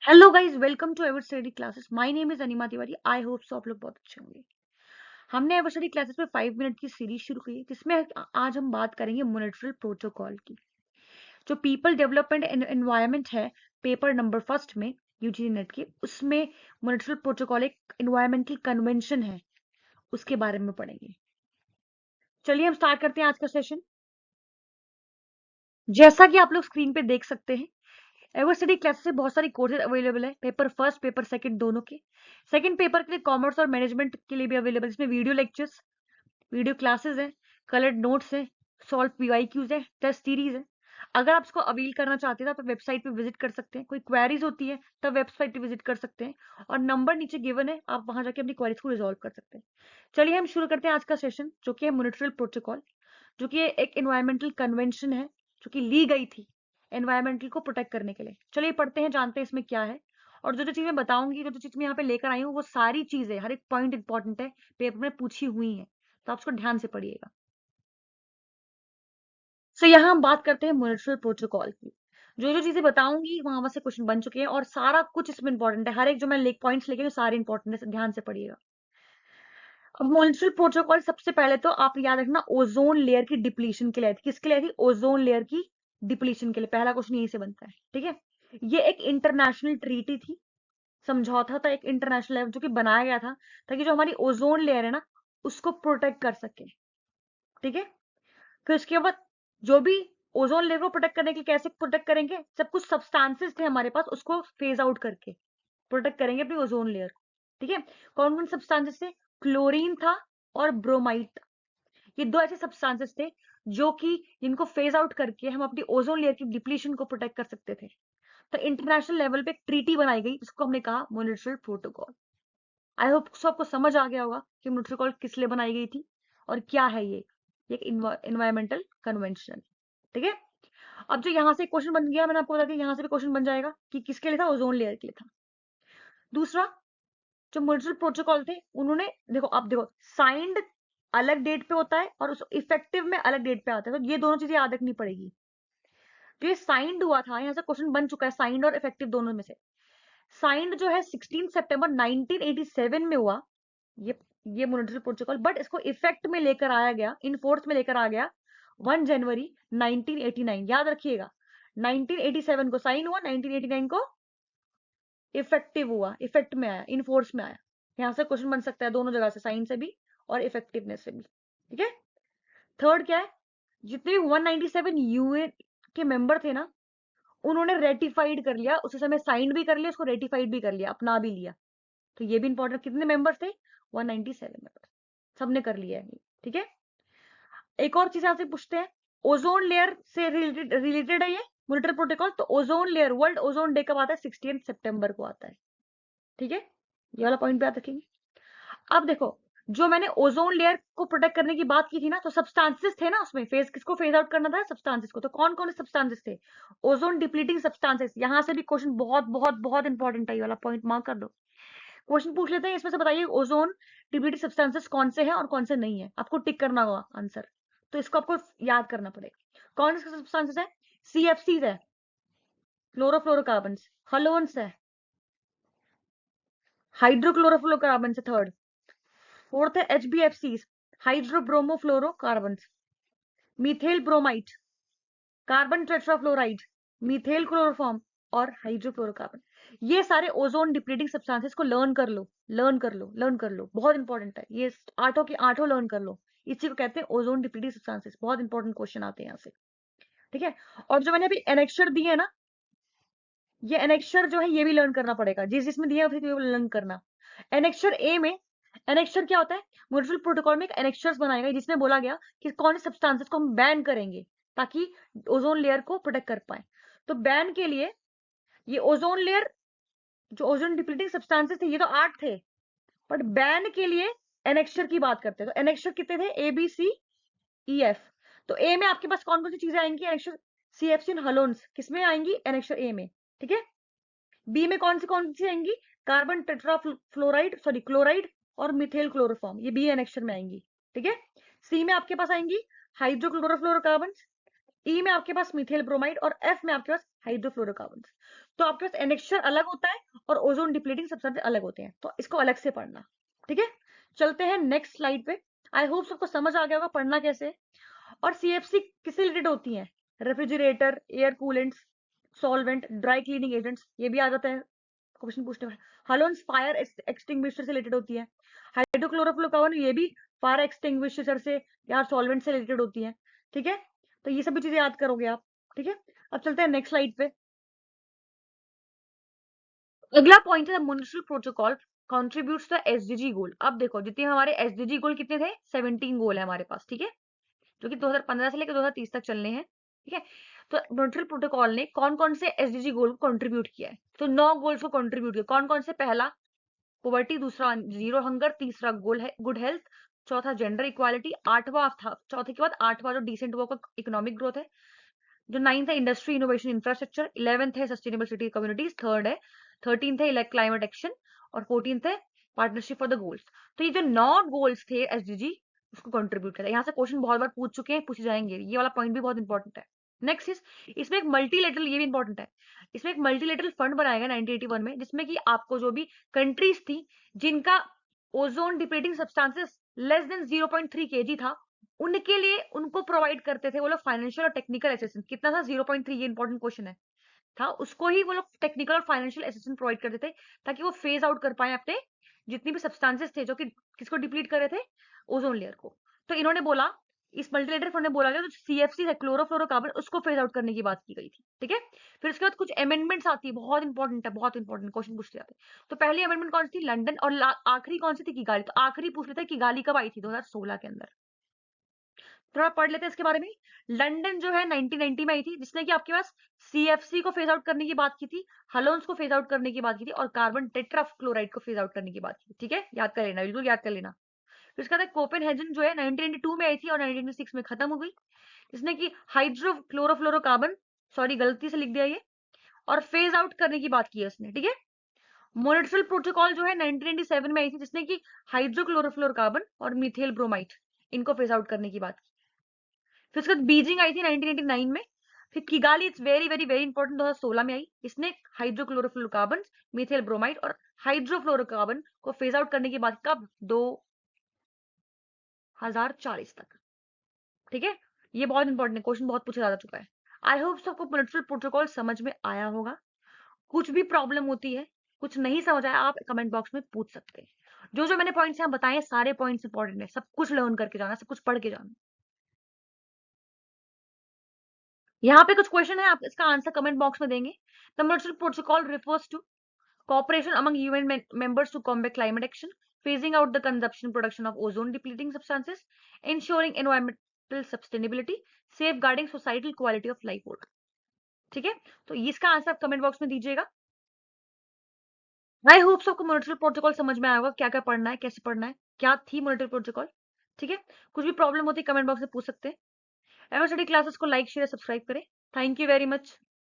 Hello guys, welcome to Ever Study classes. My name is Anima Tiwari. I hope so आप लोग बहुत अच्छे होंगे। हमने एवर स्टडी क्लासेस में 5 मिनट की सीरीज शुरू की है, जिसमें आज हम बात करेंगे मॉनेटरी प्रोटोकॉल की। जो पीपल डेवलपमेंट एंड एनवायरनमेंट है, पेपर नंबर फर्स्ट में यूजीसी नेट के, उसमें मॉनेटरी प्रोटोकॉल एक एनवायरमेंटल कन्वेंशन है, उसके बारे में पढ़ेंगे। चलिए हम स्टार्ट करते हैं आज का सेशन। जैसा कि आप लोग स्क्रीन पे देख सकते हैं, एवर स्टडी क्लासेस से बहुत सारी कोर्सेज अवेलेबल है, पेपर फर्स्ट पेपर सेकंड दोनों के। सेकंड पेपर के लिए कॉमर्स और मैनेजमेंट के लिए भी अवेलेबल, इसमें वीडियो लेक्चर्स, वीडियो क्लासेस है, कलर्ड नोट्स है, सॉल्व पीवाईक्यूज है, टेस्ट सीरीज है। अगर आप इसको अवील करना चाहते हैं तो आप वेबसाइट पे विजिट कर सकते हैं। कोई क्वेरीज होती है तब वेबसाइट पे विजिट कर सकते हैं, और नंबर नीचे गिवन है, आप वहां जाके अपनी क्वेरीज को रिजॉल्व कर सकते हैं। चलिए हम शुरू करते हैं आज का सेशन, जो कि है मॉनेटरी प्रोटोकॉल, जो कि एक एनवायरमेंटल कन्वेंशन है, जो कि ली गई थी एनवायरमेंटल को प्रोटेक्ट करने के लिए। चलिए पढ़ते हैं, जानते हैं इसमें क्या है। और जो जो चीजें बताऊंगी, जो जो चीज मैं यहाँ पे लेकर आई हूँ, वो सारी चीजें, हर एक पॉइंट इंपॉर्टेंट है, पेपर में पूछी हुई है, तो आप उसको ध्यान से पढ़िएगा। सो यहाँ हम बात करते हैं मॉनेटरी प्रोटोकॉल की। जो जो चीजें बताऊंगी वहां से क्वेश्चन बन चुके हैं, और सारा कुछ इसमें इंपॉर्टेंट है। हर एक जो मैं पॉइंट्स लेके, सारे इंपॉर्टेंट है, ध्यान से पढ़िएगा। अब मॉनेटरी प्रोटोकॉल सबसे पहले तो आप याद रखना, ओजोन लेयर की डिप्लीशन के लिए आई थी। किसके लिए आई थी? ओजोन लेयर की डिप्लीशन के लिए। पहला क्वेश्चन यहीं से बनता है, ठीक है। ये एक इंटरनेशनल ट्रीटी थी, समझौता था, एक इंटरनेशनल लेवल जो कि बनाया गया था, ताकि जो हमारी ओजोन लेयर है ना, उसको प्रोटेक्ट कर सके, ठीक है। फिर उसके बाद जो भी ओजोन लेयर को प्रोटेक्ट करने के लिए कैसे प्रोटेक्ट करेंगे, सब कुछ सब्सटेंसेस थे हमारे पास, उसको फेज आउट करके प्रोटेक्ट करेंगे अपनी ओजोन लेयर को, ठीक है। कौन कौन सब्सटेंसेस थे? क्लोरीन था और ब्रोमाइड। ये दो ऐसे सब्सटेंसेस थे जो कि जिनको फेज आउट करके हम अपनी ओजोन लेयर की डिप्लीशन को प्रोटेक्ट कर सकते थे। तो इंटरनेशनल लेवल पे एक ट्रीटी बनाई गई, जिसको हमने कहा मॉनेटरी प्रोटोकॉल। आई होप सबको समझ आ गया होगा कि मॉनेटरी प्रोटोकॉल किस लिए बनाई गई थी और क्या है ये एक इन्वायरमेंटल कन्वेंशन, ठीक है। अब जो यहाँ से क्वेश्चन बन गया, मैंने आपको बता दिया, यहाँ से भी क्वेश्चन बन जाएगा कि किसके लिए था? ओजोन लेयर के लिए था। दूसरा, जो मॉनेटरी प्रोटोकॉल थे, उन्होंने, देखो आप देखो, साइंड अलग डेट पे होता है और उस इफेक्टिव में अलग डेट पे आता है, तो ये दोनों चीजें याद रखनी पड़ेगी। तो ये साइंड हुआ था, यहाँ से क्वेश्चन बन चुका है, साइंड और इफेक्टिव दोनों में से। साइंड जो है 16 सितंबर 1987 में हुआ, ये ये मॉनेटरी प्रोटोकॉल, बट इसको इफेक्ट में लेकर आया गया, इन फोर्स में लेकर आ गया 1 जनवरी 1989। याद रखिएगा, 1987 को साइन हुआ, 1989 को इफेक्टिव हुआ, इफेक्ट में आया, इन फोर्स में आया। यहां से क्वेश्चन बन सकता है दोनों जगह से, साइन से भी और इफेक्टिवनेस से भी, ठीक है। थर्ड क्या है? जितने भी 197 यूएन के मेंबर थे ना, उन्होंने रेटिफाइड कर लिया, उसी समय साइन भी कर लिया, उसको रेटिफाइड भी कर लिया, अपना भी लिया। तो ये भी इंपॉर्टेंट, कितने मेंबर्स थे? 197 मेंबर्स, सबने कर लिया है, ठीक है। एक और चीज आपसे पूछते हैं, ओजोन लेयर से रिलेटेड है ये मॉनेटरी प्रोटोकॉल। तो ozone layer, world ozone day कब आता है? 16 सितंबर को आता है, ठीक है। ये वाला पॉइंट पे याद रखेंगे। अब देखो, जो मैंने ओजोन लेयर को प्रोटेक्ट करने की बात की थी ना, तो सब्सटेंसेस थे ना उसमें, फेज किसको फेज आउट करना था? सब्सटेंसेस को। तो कौन कौन से सब्सटेंसेस थे? Ozone depleting substances. यहां से भी क्वेश्चन बहुत बहुत बहुत इंपॉर्टेंट है, ये वाला पॉइंट मार्क कर दो। क्वेश्चन पूछ लेते हैं, इसमें से बताइए ओजोन डिप्लीटिंग सब्सटेंसेस कौन से हैं और कौन से नहीं है। आपको टिक करना होगा आंसर, तो इसको आपको याद करना पड़ेगा। कौन से सब्सटेंसेस है? सीएफसी है, क्लोरोफ्लोरोकार्बन, हलोन्स है, हाइड्रोक्लोरोफ्लोरोकार्बन है थर्ड। फोर्थ है HBFC, hydrobromofluorocarbon, methyl bromide, carbon tetrafluoride, methyl chloroform और हाइड्रोफ्लोरोकार्बन। ये सारे ओजोन डिप्लीटिंग सब्सटेंसेस को लर्न कर लो, लर्न कर लो, लर्न कर लो, बहुत इंपॉर्टेंट है ये। आठों के आठों लर्न कर लो। इसी को कहते हैं ओजोन डिप्लीटिंग सब्सटेंसेस। बहुत इंपॉर्टेंट क्वेश्चन आते हैं यहाँ से, ठीक है। और जो मैंने अभी एनेक्सर दिए है ना, ये एनेक्सर जो है ये भी लर्न करना पड़ेगा, जिस जिसमें दिया है उसे लर्न करना। एनेक्सर ए में, एनेक्सर क्या होता है? मॉनेटरी प्रोटोकॉल में एक एनेक्सर्स बनाया गया, जिसमें बोला गया कि कौन से सब्सटेंसेस को हम बैन करेंगे ताकि ओजोन लेयर को प्रोटेक्ट कर पाए। तो बैन के लिए ये ओजोन लेयर, जो ओजोन डिप्लीटिंग सब्सटेंसेस थे, ये तो 8 थे, बट बैन के लिए एनेक्सर की बात करते हैं। तो एनेक्सर कितने थे? ABCEF। तो ए में आपके पास कौन कौन सी चीजें आएंगी? एनेक्सर CFC हलोन्स किसमें आएंगी? एनेक्सर ए में, ठीक है। बी में कौन सी आएंगी? कार्बन टेट्राफ्लोराइड, सॉरी क्लोराइड और मिथेल क्लोरोफॉर्म, ये बी एनेक्सर में आएंगी, ठीक है। सी में आपके पास आएंगी हाइड्रोक्लोरोफ्लोरोकार्बन, ई में आपके पास मिथेल ब्रोमाइड और एफ में आपके पास हाइड्रोफ्लोरोकार्बन। तो आपके पास एनेक्स्चर अलग होता है और ओजोन डिप्लीटिंग सब्सटेंस अलग होते हैं, तो इसको अलग से पढ़ना। ठीक है, चलते हैं नेक्स्ट स्लाइड पे। आई होप सबको समझ आ गया होगा पढ़ना कैसे है। और सीएफसी किससे रिलेटेड होती है? Refrigerator, air coolants, solvent, dry cleaning agents, ये भी आ जाता है क्वेश्चन पूछने में। हलोन्स फायर एक्सटिंग्विशर से रिलेटेड होती है। हाइड्रोक्लोरोफ्लोरोकार्बन ये भी फायर एक्सटिंग्विशर से या सॉल्वेंट से रिलेटेड होती है। ठीक है, तो ये सभी चीजें याद करोगे आप। ठीक है, अब चलते हैं नेक्स्ट स्लाइड पे। अगला पॉइंट है municipal protocol contributes to SDG goal. अब देखो जितने हमारे एसडीजी गोल कितने थे, 17 गोल है हमारे पास। ठीक है, जो कि 2015 से लेकर 2030 तक चलने हैं। ठीक है, तो म्युनिसिपल प्रोटोकॉल ने कौन कौन से एसडीजी गोल को कंट्रीब्यूट किया है? तो 9 गोल्स को कंट्रीब्यूट किया। कौन कौन से? पहला पॉवर्टी, दूसरा जीरो हंगर, तीसरा गोल है गुड हेल्थ, चौथा जेंडर इक्वालिटी, आठवां था चौथे के बाद आठवां जो डिसेंट वर्क इकोनॉमिक ग्रोथ है, जो 9th है इंडस्ट्री इनोवेशन इंफ्रास्ट्रक्चर, 11th है सस्टेनेबल सिटी कम्युनिटीज, थर्ड है 13th है क्लाइमेट एक्शन, और 14th है पार्टनरशिप फॉर द गोल्स। तो ये जो 9 गोल्स थे एसडीजी, उसको कंट्रीब्यूट करता है। यहाँ से क्वेश्चन बहुत बार पूछ चुके हैं, पूछे जाएंगे, ये वाला पॉइंट भी बहुत इंपॉर्टेंट है। नेक्स्ट इज, इसमें एक मल्टीलेटरल, ये भी इंपॉर्टेंट है, इसमें एक मल्टीलेटरल फंड बनाया गया 1981 में, जिसमें कि आपको जो भी कंट्रीज थी जिनका ozone depleting substances less than 0.3 kg था, उनके लिए उनको प्रोवाइड करते थे वो लोग फाइनेंशियल और टेक्निकल असिस्टेंस। कितना था? 0.3, ये इंपॉर्टेंट क्वेश्चन है। था उसको ही वो लोग टेक्निकल और फाइनेंशियल असिस्टेंस प्रोवाइड करते थे, ताकि वो फेज आउट कर पाए अपने जितनी भी सब्सटेंसेस थे जो कि किसको डिप्लीट कर रहे थे, ओजोन लेयर को। तो इन्होंने बोला, इस मल्टीलेटरल फंड ने बोला गया, तो सीएफसी है क्लोरोफ्लोरोकार्बन, उसको फेज आउट करने की बात की गई थी। ठीक है, फिर उसके बाद कुछ अमेंडमेंट्स आती है, बहुत इंपॉर्टेंट है, बहुत इंपॉर्टेंट क्वेश्चन पूछते जाते हैं। तो पहली अमेंडमेंट कौन सी थी? लंदन, और आखिरी कौन सी थी? किगाली। तो आखिरी पूछ लेते हैं किगाली कब आई थी? 2016 के अंदर। थोड़ा पढ़ लेते हैं इसके बारे में। लंदन जो है 1990 में आई थी, जिसने कि आपके पास सीएफसी को फेज आउट करने की बात की थी, हलोन्स को फेज आउट करने की बात की थी, और कार्बन टेट्राफ्लोराइड को फेज आउट करने की बात की थी। ठीक है, याद कर लेना, बिल्कुल याद कर लेना। फिर उसके बाद कोपेनहेगन जो है 1992 में आई थी और 1996 में खत्म हो गई, जिसने कि हाइड्रोक्लोरोफ्लोरोकार्बन, सॉरी गलती से लिख दिया ये, और फेज आउट करने की बात की है उसने। ठीक है, मॉन्ट्रियल प्रोटोकॉल जो है 1997 में आई थी, जिसने कि हाइड्रोक्लोरोफ्लोरोकार्बन और मिथेल ब्रोमाइड, इनको फेज आउट करने की बात की। फिर उसके बाद बीजिंग आई थी 1989 में। फिर Kigali, it's very very very important, 2016 में आई। इसने हाइड्रोक्लोरोफ्लोरोकार्बन, मिथेल ब्रोमाइड और हाइड्रोफ्लोरोकार्बन को फेज आउट करने की बात कब? 2040 तक। ठीक है, ये बहुत इंपॉर्टेंट है, क्वेश्चन बहुत पूछा जा चुका है। आई होप सबको म्युनिसिपल प्रोटोकॉल समझ में आया होगा। कुछ भी प्रॉब्लम होती है, कुछ नहीं समझ आया, आप कमेंट बॉक्स में पूछ सकते हैं। जो जो मैंने पॉइंट्स यहाँ बताए, सारे पॉइंट्स इंपॉर्टेंट है, सब कुछ लर्न करके जाना, सब कुछ पढ़ के जाना। यहाँ पे कुछ क्वेश्चन है, आप इसका आंसर कमेंट बॉक्स में देंगे। The municipal protocol refers to cooperation among UN members to combat climate action, phasing out the consumption production of ozone depleting substances, ensuring environmental sustainability, safeguarding societal quality of life order। ठीक है, तो इसका answer comment box में दीजिएगा। I hope सबको municipal protocol समझ में आया होगा, क्या क्या पढ़ना है, कैसे पढ़ना है, क्या थी म्युनिसिपल प्रोटोकॉल। ठीक है, कुछ भी प्रॉब्लम होती है कमेंट बॉक्स में पूछ सकते हैं। एमएस स्टडी क्लासेस को लाइक शेयर सब्सक्राइब करें। Thank you very much.